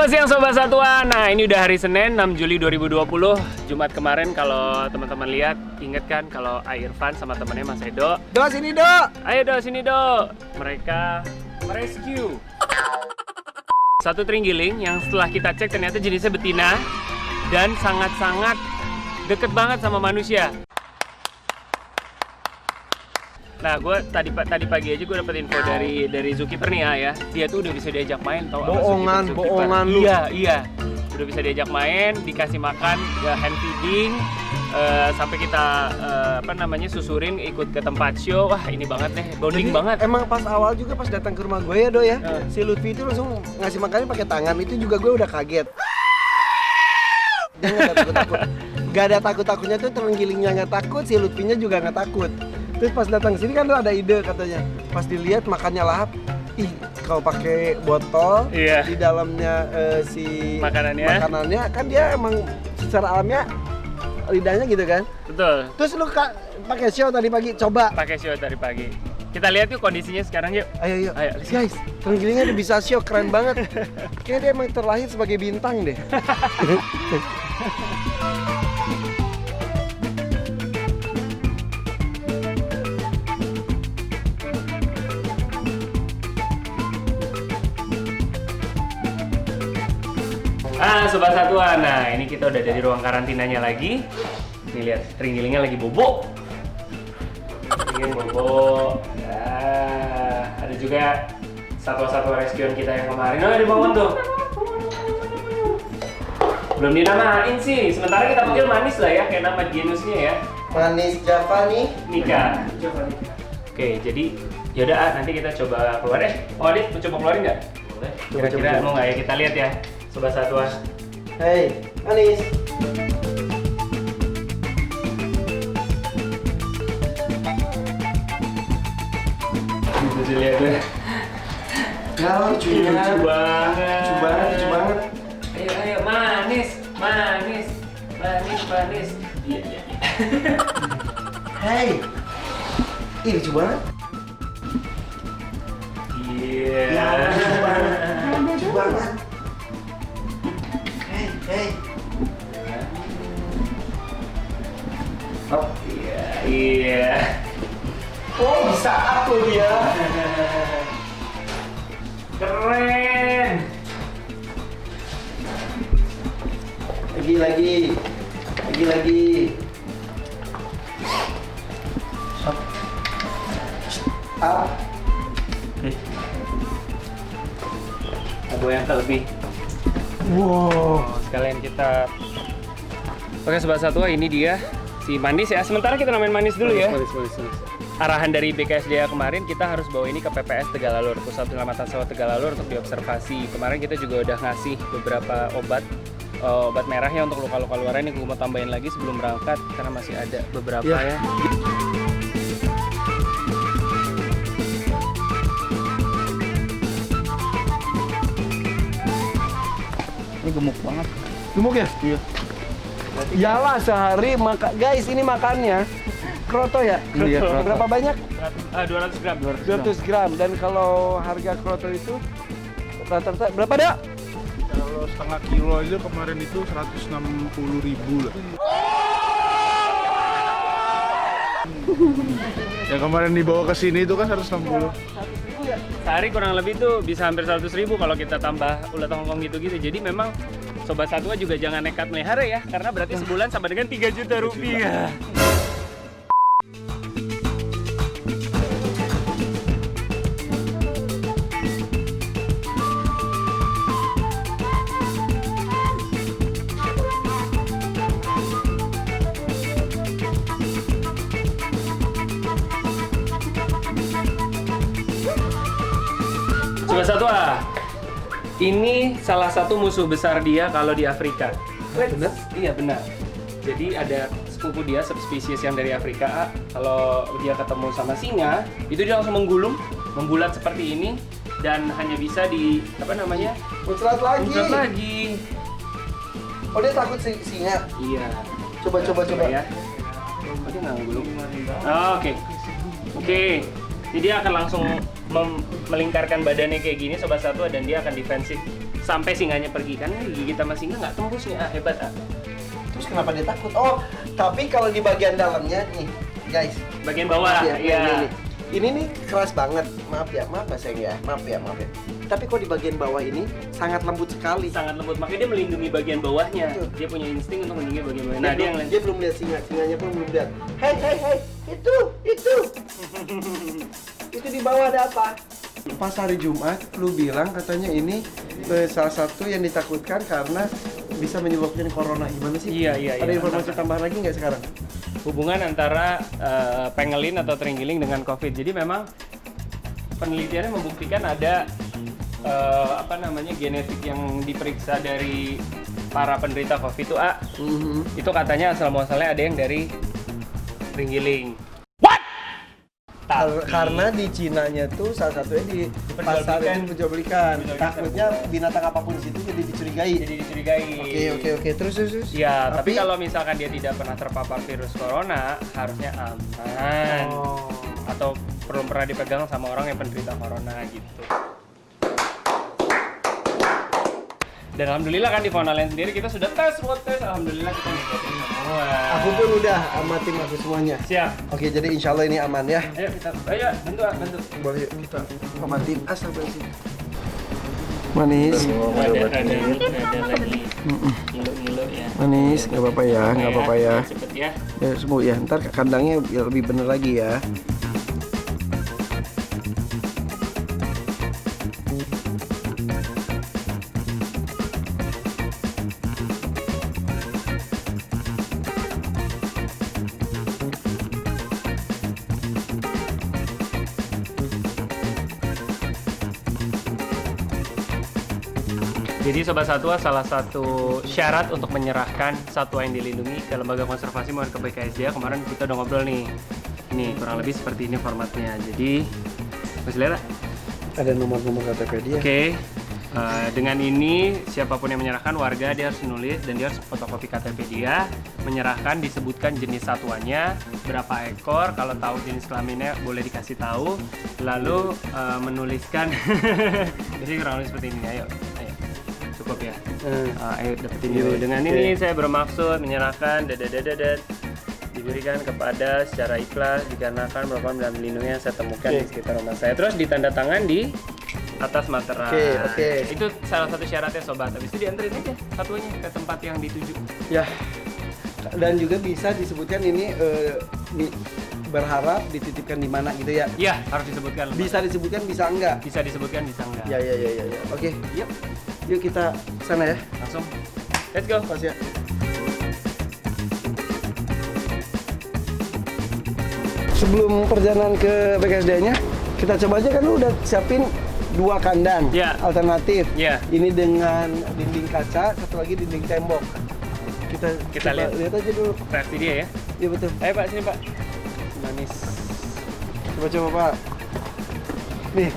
Selamat siang Sobat Satwa. Nah, ini udah hari Senin 6 Juli 2020. Jumat kemarin kalau teman-teman lihat, inget kan kalau Irfan sama temannya Mas Edo. Do sini Do. Ayo Do sini Do. Mereka merescue satu terenggiling yang setelah kita cek ternyata jenisnya betina dan sangat-sangat deket banget sama manusia. Nah, gue tadi pagi aja gue dapet info dari Zookeeper nih ya. Dia tuh udah bisa diajak main, tau Bohongan lu. Iya. Udah bisa diajak main, dikasih makan, hand feeding, sampai kita susurin ikut ke tempat show. Wah, ini banget deh, bonding banget. Emang pas awal juga pas datang ke rumah gue ya Do ya, si Lutfi itu langsung ngasih makannya pakai tangan. Itu juga gue udah kaget. Dia nggak ada takut-takut. Gak ada takut-takutnya tuh, terenggilingnya nggak takut, si Lutfinya juga nggak takut. Terus pas datang sini kan tuh ada ide katanya. Pas dilihat makannya lahap. Ih, kalau pakai botol, Iya. di dalamnya si Makanannya kan dia emang secara alamiah lidahnya gitu kan. Betul. Terus lu pakai show tadi pagi, coba. Pakai show tadi pagi. Kita lihat yuk kondisinya sekarang yuk. Ayo. Ayo. Guys, terenggilingnya udah bisa show, keren banget. Kayaknya dia emang terlahir sebagai bintang deh. Sobat Satwa, nah ini kita udah dari ruang karantinanya lagi. Nih lihat, teringgilingnya lagi bobo. Ini bobo. Nah, ada juga satwa-satwa rescuean kita yang kemarin. Oh, dibangun tuh. Belum dinamain sih. Sementara kita panggil Manis lah ya, kayak nama genusnya ya. Manis Java nih. Nika. Oke, jadi yaudah nanti kita coba keluar. Oh Adit, mau coba keluarin nggak? Boleh. Kira-kira mau nggak ya? Kita lihat ya, Sobat Satwa. Hei, Manis. Bisa dilihat deh. Ya, lucu banget. Ayo, manis. Iya. Hei. Ih, lucu banget. Iya. Ya, lucu banget. Hei. Oh, iya. Oh, bisa apa dia? Keren. Lagi. Up. Aku yang lebih. Wow. Sekalian kita. Oke Sobat Satwa, ini dia si Manis ya. Sementara kita namain Manis dulu ya. Manis. Arahan dari BKSDA kemarin, kita harus bawa ini ke PPS Tegalalur, Pusat Penyelamatan Satwa Tegalalur, untuk diobservasi. Kemarin kita juga udah ngasih beberapa obat merah ya untuk luka-luka luaran. Ini gue mau tambahin lagi sebelum berangkat karena masih ada beberapa ya. Ini gemuk banget. Gemuk ya? Iya. Yalah sehari guys, ini makannya kroto ya? Iya, kroto. Berapa banyak? 200 gram. 200 gram. Dan kalau harga kroto itu rata-rata berapa Dak? Kalau setengah kilo aja kemarin itu 160.000 lah. Yang kemarin dibawa ke sini itu kan 160. Sehari kurang lebih tuh bisa hampir 100.000 kalau kita tambah ulat Hongkong gitu-gitu. Jadi memang Sobat Satwa juga jangan nekat melihara ya, karena berarti sebulan sama dengan 3 juta rupiah. Sobat Satwa, ini salah satu musuh besar dia kalau di Afrika. Bener? Iya benar. Jadi ada sepupu dia, subspesies yang dari Afrika. Kalau dia ketemu sama singa, itu dia langsung menggulung, membulat seperti ini, dan hanya bisa di Muncrat lagi. lagi. Oh, dia takut singa. Iya. Coba. Ya. Oh, dia nggak menggulung. Oke. Jadi dia akan langsung melingkarkan badannya kayak gini Sobat Satwa, dan dia akan defensif sampai singanya pergi kan gigit sama singa nggak tembus nih, hebat ah. Terus kenapa dia takut? Oh, tapi kalau di bagian dalamnya nih, guys. Bagian bawah, iya. Ini nih keras banget. Maaf ya sayang ya. Maaf ya. Tapi kok di bagian bawah ini sangat lembut sekali. Sangat lembut, makanya dia melindungi bagian bawahnya. Betul. Dia punya insting untuk melindungi bagian bawah. Nah, dia belum lihat singanya pun belum lihat. Hei, itu. Itu di bawah ada apa? Pas hari Jumat, lu bilang katanya ini salah satu yang ditakutkan karena bisa menyebabkan corona. Gimana sih? Iya. Ada informasi tambahan lagi nggak sekarang? Hubungan antara pangolin atau terenggiling dengan COVID. Jadi memang penelitiannya membuktikan ada genetik yang diperiksa dari para penderita COVID itu itu katanya asal muasalnya ada yang dari terenggiling. Karena di Cinanya tuh salah satunya di pasar itu diperjualbelikan. Takutnya binatang apapun di situ jadi dicurigai. Oke. Terus. Ya, tapi kalau misalkan dia tidak pernah terpapar virus corona, harusnya aman. Atau belum pernah dipegang sama orang yang penderita corona gitu. Dan alhamdulillah kan di Fauna sendiri kita sudah tes, alhamdulillah kita ngikutin semua. Aku pun udah sama tim aku semuanya. Siap. Oke, jadi insya Allah ini aman ya. Ayo bantu. Boleh yuk kita pematiin asal bersih. Manis. Ada lagi. Ngilu ya. Manis, nggak apa-apa ya. Cepet ya. Ya, semua ya. Ntar kandangnya biar lebih bener lagi ya. Jadi Sobat Satwa, salah satu syarat untuk menyerahkan satwa yang dilindungi ke Lembaga Konservasi maupun ke BKSDA, kemarin kita udah ngobrol nih. Ini kurang lebih seperti ini formatnya. Jadi, masih lihat? Ada nomor-nomor KTP dia. Oke. Dengan ini siapapun yang menyerahkan, warga dia harus nulis dan dia harus fotokopi KTP dia, menyerahkan, disebutkan jenis satuannya, berapa ekor, kalau tahu jenis kelaminnya boleh dikasih tahu, lalu menuliskan. Jadi kurang lebih seperti ini. Ayo. Cukup ya. Ayo dapetin dulu. Dengan ini saya bermaksud menyerahkan diberikan kepada secara ikhlas dikarenakan merupakan dan melindungi yang saya temukan di sekitar rumah saya. Terus ditanda tangan di atas materai. Oke. Itu salah satu syaratnya Sobat. Habis itu dianterin aja satunya ke tempat yang dituju. Ya. Dan juga bisa disebutkan ini berharap dititipkan di mana gitu ya. Iya, harus disebutkan. Bisa disebutkan, bisa enggak? Bisa disebutkan, bisa enggak. Ya. Oke. Yuk kita sana ya. Langsung. Let's go. Pas ya. Sebelum perjalanan ke BKSDA-nya, kita coba aja kan lu udah siapin 2 kandang alternatif. Ini dengan dinding kaca, satu lagi dinding tembok. Kita lihat aja dulu reaksi dia ya. Iya betul. Ayo Pak, sini Pak. Manis. Coba Pak. Nih,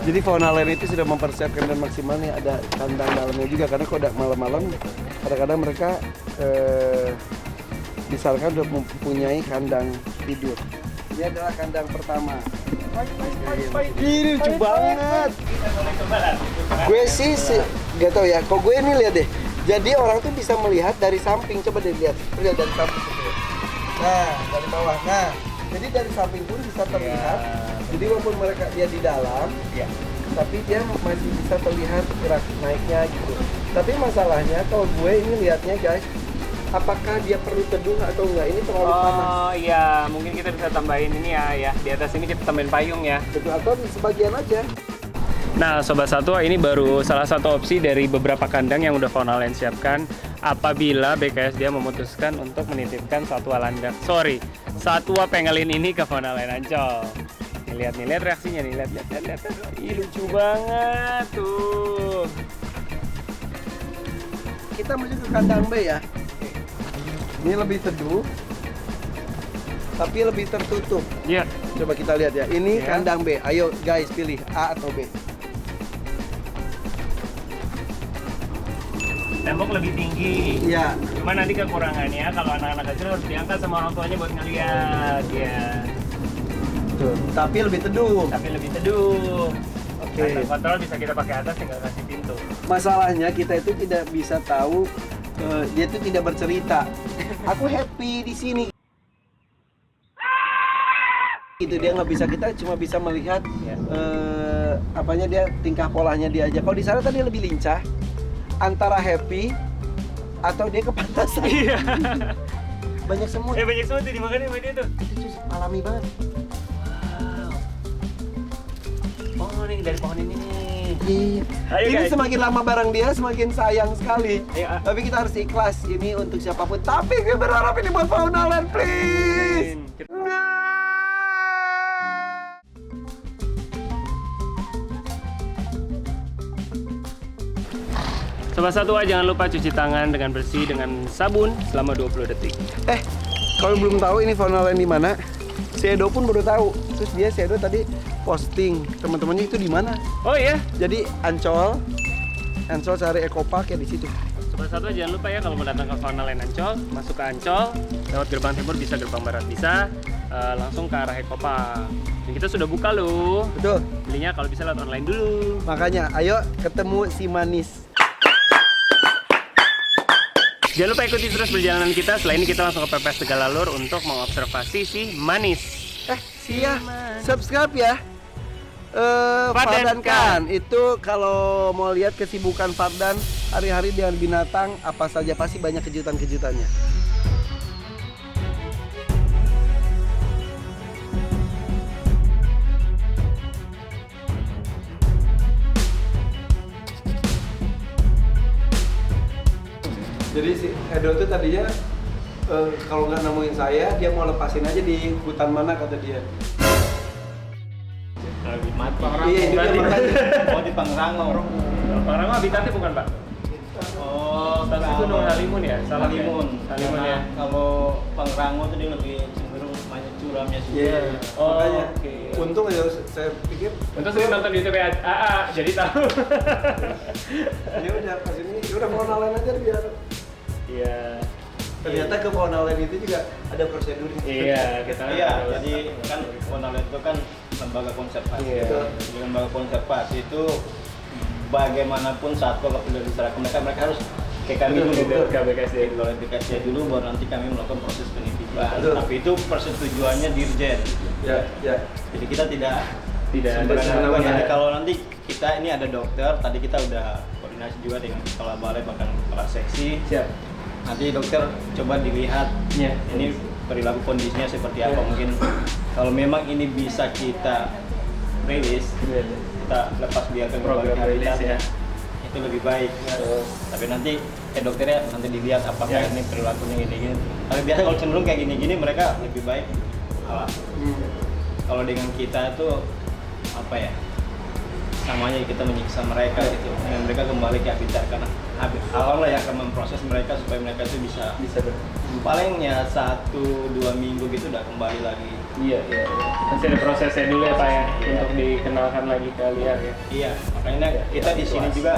jadi Fauna Land itu sudah mempersiapkan dan maksimal nih, ada kandang dalamnya juga, karena kalau udah malam-malam kadang-kadang mereka misalkan udah mempunyai kandang tidur. Ini adalah kandang pertama. Ini lucu banget. Gue sih gak tau ya, kok gue ini lihat deh. Jadi orang tuh bisa melihat dari samping, coba deh lihat dari samping. Nah, dari bawah. Nah, jadi dari samping pun bisa terlihat. Jadi walaupun mereka dia di dalam, tapi dia masih bisa terlihat gerak naiknya gitu. Tapi masalahnya kalau gue ini lihatnya guys, apakah dia perlu teduh atau enggak? Ini terlalu panas. Oh iya, mungkin kita bisa tambahin ini ya. Di atas ini kita tambahin payung ya. Betul, atau di sebagian aja. Nah, Sobat Satwa, ini baru salah satu opsi dari beberapa kandang yang udah Fauna Land siapkan apabila BKSDA memutuskan untuk menitipkan satwa pangolin ini ke Fauna Land Ancol. Lihat reaksinya nih, lihat. Ih, lucu banget tuh. Kita menuju ke kandang B ya. Ini lebih teduh, tapi lebih tertutup. Iya. Coba kita lihat ya. Ini kandang B. Ayo guys, pilih A atau B. Tembok lebih tinggi. Iya. Cuma nanti kekurangannya kalau anak-anak kecil harus diangkat sama orang tuanya buat ngeliat. Ya. Tuh. Tapi lebih teduh. Oke. Kontrol bisa kita pakai atas, tinggal kasih pintu. Masalahnya kita itu tidak bisa tahu, dia itu tidak bercerita. Aku happy di sini. Itu dia nggak bisa, kita cuma bisa melihat apanya dia, tingkah polanya dia aja. Kalau di sana tadi lebih lincah antara happy atau dia kepantasan. Iya. Banyak semut. Banyak semut tuh dimakan sama dia tuh. Itu justru alami banget. Wow. Oh, nih dari pohon ini nih. Iya. Ayo, Ini guys. semakin lama bareng dia semakin sayang sekali. Ayo, Tapi kita harus ikhlas ini untuk siapapun. Tapi gue berharap ini buat Fauna Land, please. Sobat Satwa, jangan lupa cuci tangan dengan bersih dengan sabun selama 20 detik. Kalau belum tahu ini Fauna Land di mana, si Edo pun baru tahu. Terus dia, si Edo tadi posting teman-temannya itu di mana. Oh iya. Jadi Ancol cari Ekopark ya di situ. Sobat Satwa, jangan lupa ya kalau mau datang ke Fauna Land Ancol, masuk ke Ancol, lewat gerbang timur bisa, gerbang barat bisa, langsung ke arah Ekopark. Dan kita sudah buka loh. Betul. Belinya kalau bisa lewat online dulu. Makanya, ayo ketemu si manis. Jangan lupa ikuti terus perjalanan kita. Setelah ini kita langsung ke PPS Tegalalur untuk mengobservasi si manis. Sia, subscribe ya. Fardan Fardan itu kalau mau lihat kesibukan Fardan hari-hari dengan binatang apa saja, pasti banyak kejutan-kejutannya. Jadi si Edo tuh tadinya kalau nggak nemuin saya, dia mau lepasin aja di hutan mana kata dia. Mati. Iya, itu dia makanya. Oh, di Pangrango. Pangrango habitatnya bukan, Pak? Oh, Stasiun Gunung Halimun ya? Salah Halimun. ya? Halimun ya. Kalau Pangrango tuh dia lebih cenderung banyak curamnya sih. Iya. Oh, Makanya. oke. Untung ya saya pikir. Untuk sering nonton di YouTube AA, jadi tahu. Ya udah pas ini, ya udah Fauna Land aja biar. Iya. Ternyata ke Fauna Land itu juga ada prosedurnya. Iya, kita Iya, jadi kan Fauna Land itu kan lembaga konservasi. Iya. Di lembaga konservasi itu bagaimanapun satwa kalau sudah diserahkan mereka harus ke kami dulu. KBKSDA. Kalau KBKSDA dulu baru nanti kami melakukan proses penitipan. Betul. Tapi itu persetujuannya Dirjen. Ya. Jadi kita tidak Tidak ada sembarangan lakukan. ya. Nanti kalau nanti kita ini ada dokter, tadi kita udah koordinasi juga dengan kepala balai bahkan kepala seksi. Siap. Nanti dokter coba dilihat Iya. ini perilaku kondisinya seperti apa. Mungkin kalau memang ini bisa kita rilis, kita lepas biarkan Program kembali rilis ya. habitatnya, itu lebih baik. Tapi nanti dokternya nanti dilihat apakah Ya. ini perilakunya gini-gini. Tapi biasa kalau cenderung kayak gini-gini mereka lebih baik alah. Kalau dengan kita tuh apa ya, namanya kita menyiksa mereka gitu, dan mereka kembali ke habitat karena alam lah yang akan memproses mereka supaya mereka itu bisa palingnya 1-2 minggu gitu udah kembali lagi. Iya. Masih ada prosesnya dulu ya, Pak ya, untuk dikenalkan lagi ke liar ya. Iya, makanya kita di sini juga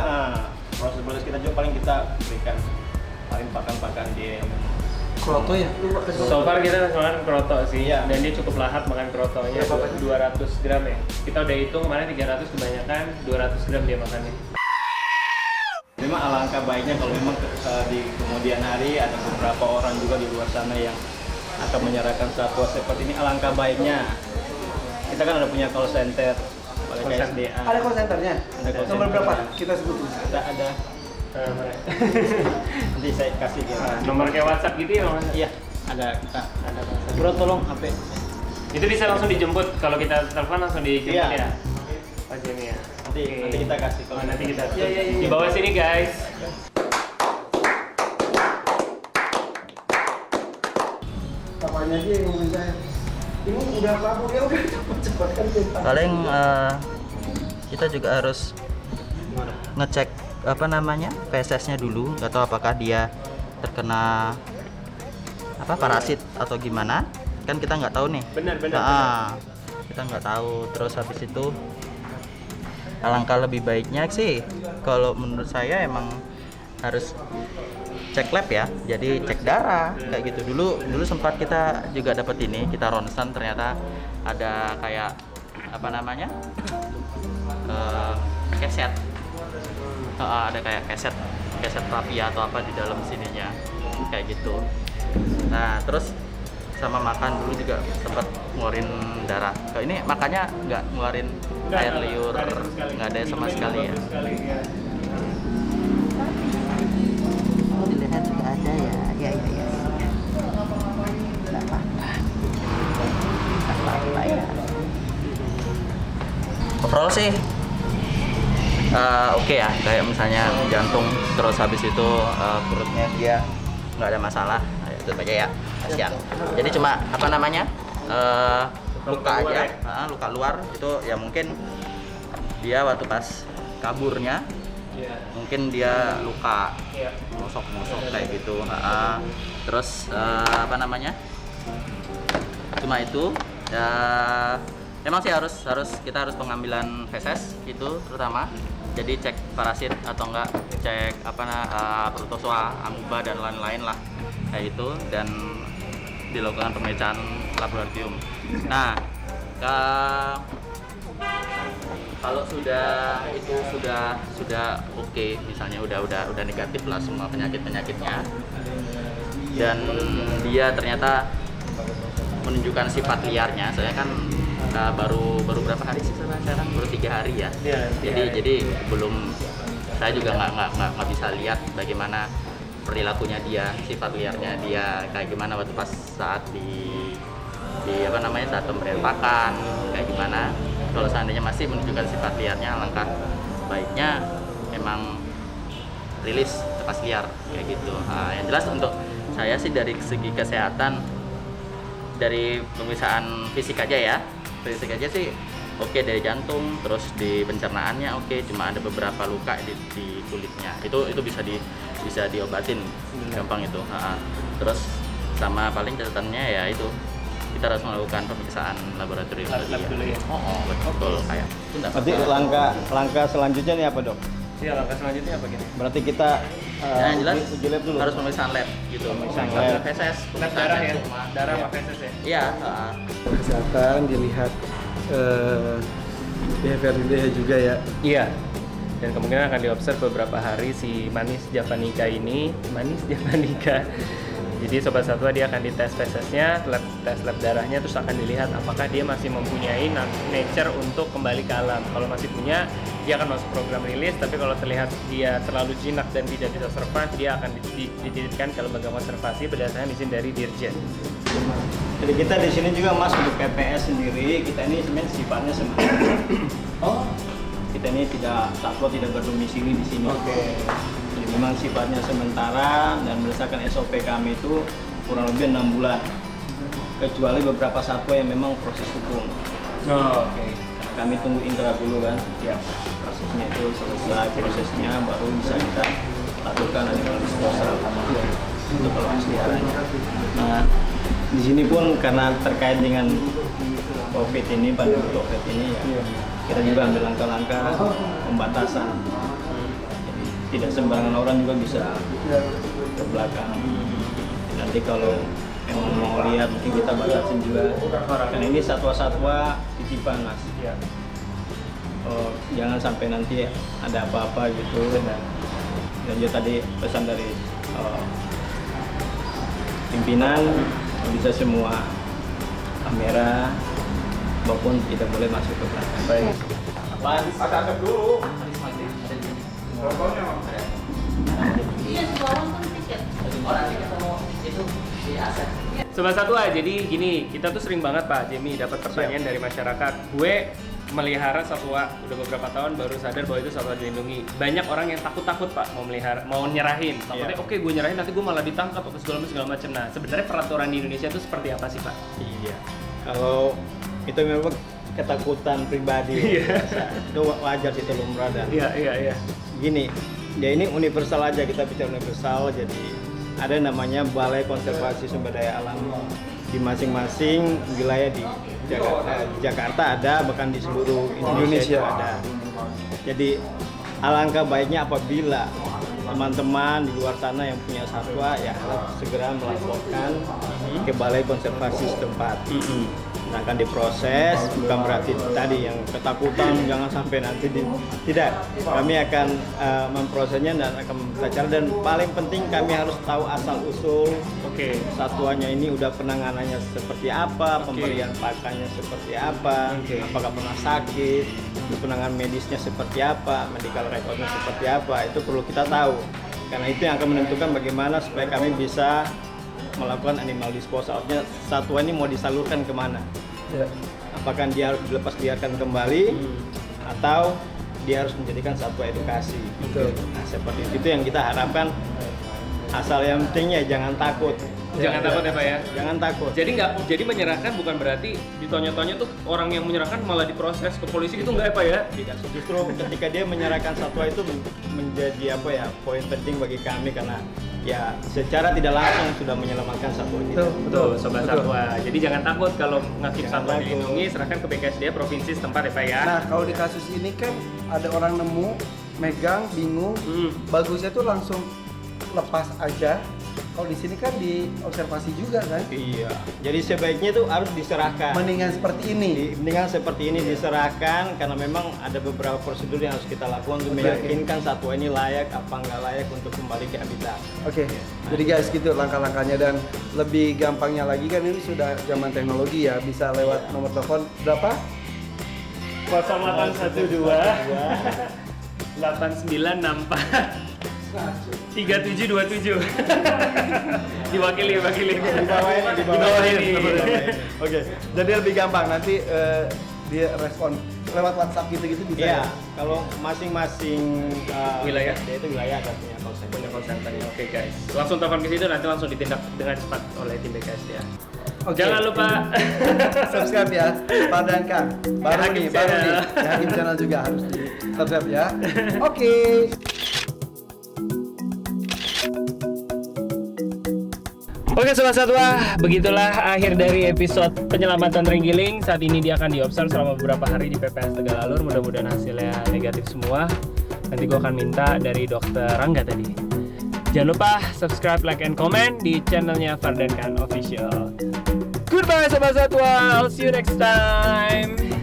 proses-proses kita juga paling kita berikan paling pakan-pakan dia. Kroto ya? So far kita makan kroto sih, Iya. dan dia cukup lahap makan krotonya, 200 gram ya. Kita udah hitung kemarin 300 kebanyakan, 200 gram dia makannya. Memang alangkah baiknya kalau memang di kemudian hari ada beberapa orang juga di luar sana yang akan menyerahkan satwa seperti ini, alangkah baiknya kita kan ada punya call center oleh KSDA. Ada call centernya? Ada call Nomor center. berapa? Kita sebutin. Kita ada nanti saya kasih dia. Nomor kayak WhatsApp gitu ya, Mas? Iya, ada kita. Bro tolong HP. Itu bisa langsung dijemput, kalau kita telepon langsung dijemput Iya. ya? Pak Jenny ya? Nanti kita kasih Oh, nanti kita Iya. di bawah sini guys. Apanya dia yang ngomongin saya? Ini udah laku ya, udah cepet-cepet kan kita. Paling kita juga harus ngecek apa namanya feses-nya dulu, nggak tahu apakah dia terkena apa parasit atau gimana, kan kita nggak tahu nih. Benar. Kita nggak tahu. Terus habis itu alangkah lebih baiknya sih kalau menurut saya emang harus cek lab ya, jadi cek darah kayak gitu. Dulu sempat kita juga dapat ini, kita ronsen ternyata ada kayak apa namanya keset ada kayak keset rapia atau apa di dalam sininya kayak gitu. Nah terus sama makan dulu juga sempat ngeluarin darah. Kalau ini makanya nggak ngeluarin air liur, nggak ada sama sekali ya. Oh, dilihat juga ada ya. Ya. Nggak apa-apa ya. Overall sih oke ya, kayak misalnya jantung, terus habis itu perutnya dia nggak ada masalah. Nah, itu aja ya, kasihan. Jadi cuma apa namanya luka aja, luka luar itu ya mungkin dia waktu pas kaburnya mungkin dia luka musok kayak gitu. Terus apa namanya cuma itu ya. Emang sih harus kita harus pengambilan feses itu terutama. Jadi cek parasit atau enggak, cek protozoa, amuba dan lain-lain lah kayak itu, dan dilakukan pemeriksaan laboratorium. Nah, kalau sudah oke, misalnya udah negatif lah semua penyakitnya, dan dia ternyata menunjukkan sifat liarnya. Saya kan baru berapa hari sih sekarang? Baru 3 hari ya. Jadi belum, saya juga nggak bisa lihat bagaimana perilakunya dia, sifat liarnya dia kayak gimana waktu pas saat di saat pemberian pakan kayak gimana. Kalau seandainya masih menunjukkan sifat liarnya, alangkah baiknya memang rilis lepas liar kayak gitu. Yang jelas untuk saya sih dari segi kesehatan, dari pemeriksaan fisik aja sih oke, dari jantung, terus di pencernaannya oke, cuma ada beberapa luka di kulitnya, itu bisa diobatin gampang itu. Terus sama paling catatannya ya itu kita harus melakukan pemeriksaan laboratorium dulu ya. Betul kayak. Berarti langkah selanjutnya nih apa, Dok? Iya, langkah selanjutnya apa gini? Berarti kita yang jelas uji lab dulu. harus pemeriksaan lab gitu. Pemeriksaan lab. Feses, Lab darah ya? semua. Darah sama feses ya? Iya, Kesehatan dilihat behavior dia juga ya. Iya. Dan kemungkinan akan diobserv beberapa hari si manis javanica ini. Jadi sobat satwa dia akan dites fesesnya, tes lab darahnya, terus akan dilihat apakah dia masih mempunyai nature untuk kembali ke alam. Kalau masih punya, dia akan masuk program rilis. Tapi kalau terlihat dia terlalu jinak dan tidak bisa survive, dia akan dititipkan ke lembaga konservasi berdasarkan izin dari Dirjen. Jadi kita di sini juga Mas untuk PPS sendiri, kita ini sebenarnya sifatnya sementara. Kita ini satwa tidak berdomisili di sini. Jadi memang sifatnya sementara, dan berdasarkan SOP kami itu kurang lebih 6 bulan. Kecuali beberapa satwa yang memang proses hukum. Kami tunggu inkrah dulu kan. Prosesnya itu selesai prosesnya, baru bisa kita lakukan animal disposal untuk pelestariannya. Nah, di sini pun karena terkait dengan COVID ini, pandemi COVID ini ya, kita juga ambil langkah-langkah pembatasan. Jadi tidak sembarangan orang juga bisa ke belakang. Nanti kalau memang mau lihat mungkin kita batasin juga. Karena ini satwa-satwa titipan Mas. Jangan sampai nanti ada apa-apa gitu. Dan juga tadi pesan dari pimpinan, bisa semua kamera maupun tidak boleh masuk ke belakang. Baik. Apaan? Ada dulu. Sobat Satwa, jadi gini, kita tuh sering banget Pak Jemi dapat pertanyaan dari masyarakat. Gue melihara satwa udah beberapa tahun, baru sadar bahwa itu satwa dilindungi. Banyak orang yang takut Pak mau nyerahin. Takutnya oke, gue nyerahin nanti gue malah ditangkap atau segala macam. Nah, sebenarnya peraturan di Indonesia itu seperti apa sih Pak? Iya. Kalau itu memang ketakutan pribadi. Itu wajar, itu lumrah. Dan Iya. gini, ya ini universal aja, kita bicara universal. Jadi ada namanya Balai Konservasi Sumber Daya Alam di masing-masing wilayah di Jakarta ada, bahkan di seluruh Indonesia ada. Jadi alangkah baiknya apabila teman-teman di luar sana yang punya satwa ya harus segera melaporkan ke Balai Konservasi setempat. akan diproses, bukan berarti tadi yang ketakutan jangan sampai nanti tidak. Kami akan memprosesnya dan akan kita cari, dan paling penting kami harus tahu asal usul satuannya ini, udah penanganannya seperti apa, pemberian pakannya seperti apa, apakah pernah sakit, penanganan medisnya seperti apa, medical recordnya seperti apa, itu perlu kita tahu. Karena itu yang akan menentukan bagaimana supaya kami bisa melakukan animal disposal. Artinya satwa ini mau disalurkan kemana? Apakah dia harus dilepas biarkan kembali atau dia harus menjadikan satwa edukasi? Nah, seperti itu yang kita harapkan. Asal yang pentingnya jangan takut. Jangan takut ya Pak ya. Jangan takut. Jadi menyerahkan bukan berarti ditanya-tanya tuh orang yang menyerahkan malah diproses ke polisi, itu enggak ya Pak ya? Tidak, justru ketika dia menyerahkan satwa itu menjadi apa ya, poin penting bagi kami, karena ya secara tidak langsung sudah menyelamatkan satwa itu. Betul, sobat satwa. Jadi jangan takut kalau ngasih satwa dilindungi, serahkan ke BKSDA provinsi setempat ya Pak ya. Nah, kalau di kasus ini kan ada orang nemu, megang, bingung, bagusnya tuh langsung lepas aja. Kalau di sini kan diobservasi juga kan? Iya. Jadi sebaiknya itu harus diserahkan. Mendingan seperti ini. Mendingan seperti ini diserahkan, karena memang ada beberapa prosedur yang harus kita lakukan untuk meyakinkan satwa ini layak apa nggak layak untuk kembali ke habitat. Oke. Jadi guys gitu langkah-langkahnya, dan lebih gampangnya lagi kan ini sudah zaman teknologi ya, bisa lewat nomor telepon berapa? 0812 8964 3727. Diwakili. Di bawah ini. Oke. Jadi lebih gampang nanti dia respon lewat WhatsApp gitu-gitu bisa. Iya, Ya? kalau masing-masing Wilayah. itu wilayah kan punya call center. Punya call center ya. Oke guys. Langsung telepon ke situ, nanti langsung ditindak dengan cepat oleh tim BKSDA. Oke. Jangan lupa subscribe ya, Pak dan Kang. Baru Hakim nih, baru nih. Channel. Ya, Hakim Channel juga harus di subscribe ya. Oke. Oke Sobat Satwa, begitulah akhir dari episode penyelamatan terenggiling. Saat ini dia akan diobserv selama beberapa hari di PPS Tegalalur. Mudah-mudahan hasilnya negatif semua. Nanti gue akan minta dari Dokter Rangga tadi. Jangan lupa subscribe, like, and comment di channelnya Fardan Khan Official. Goodbye Sobat Satwa, I'll see you next time.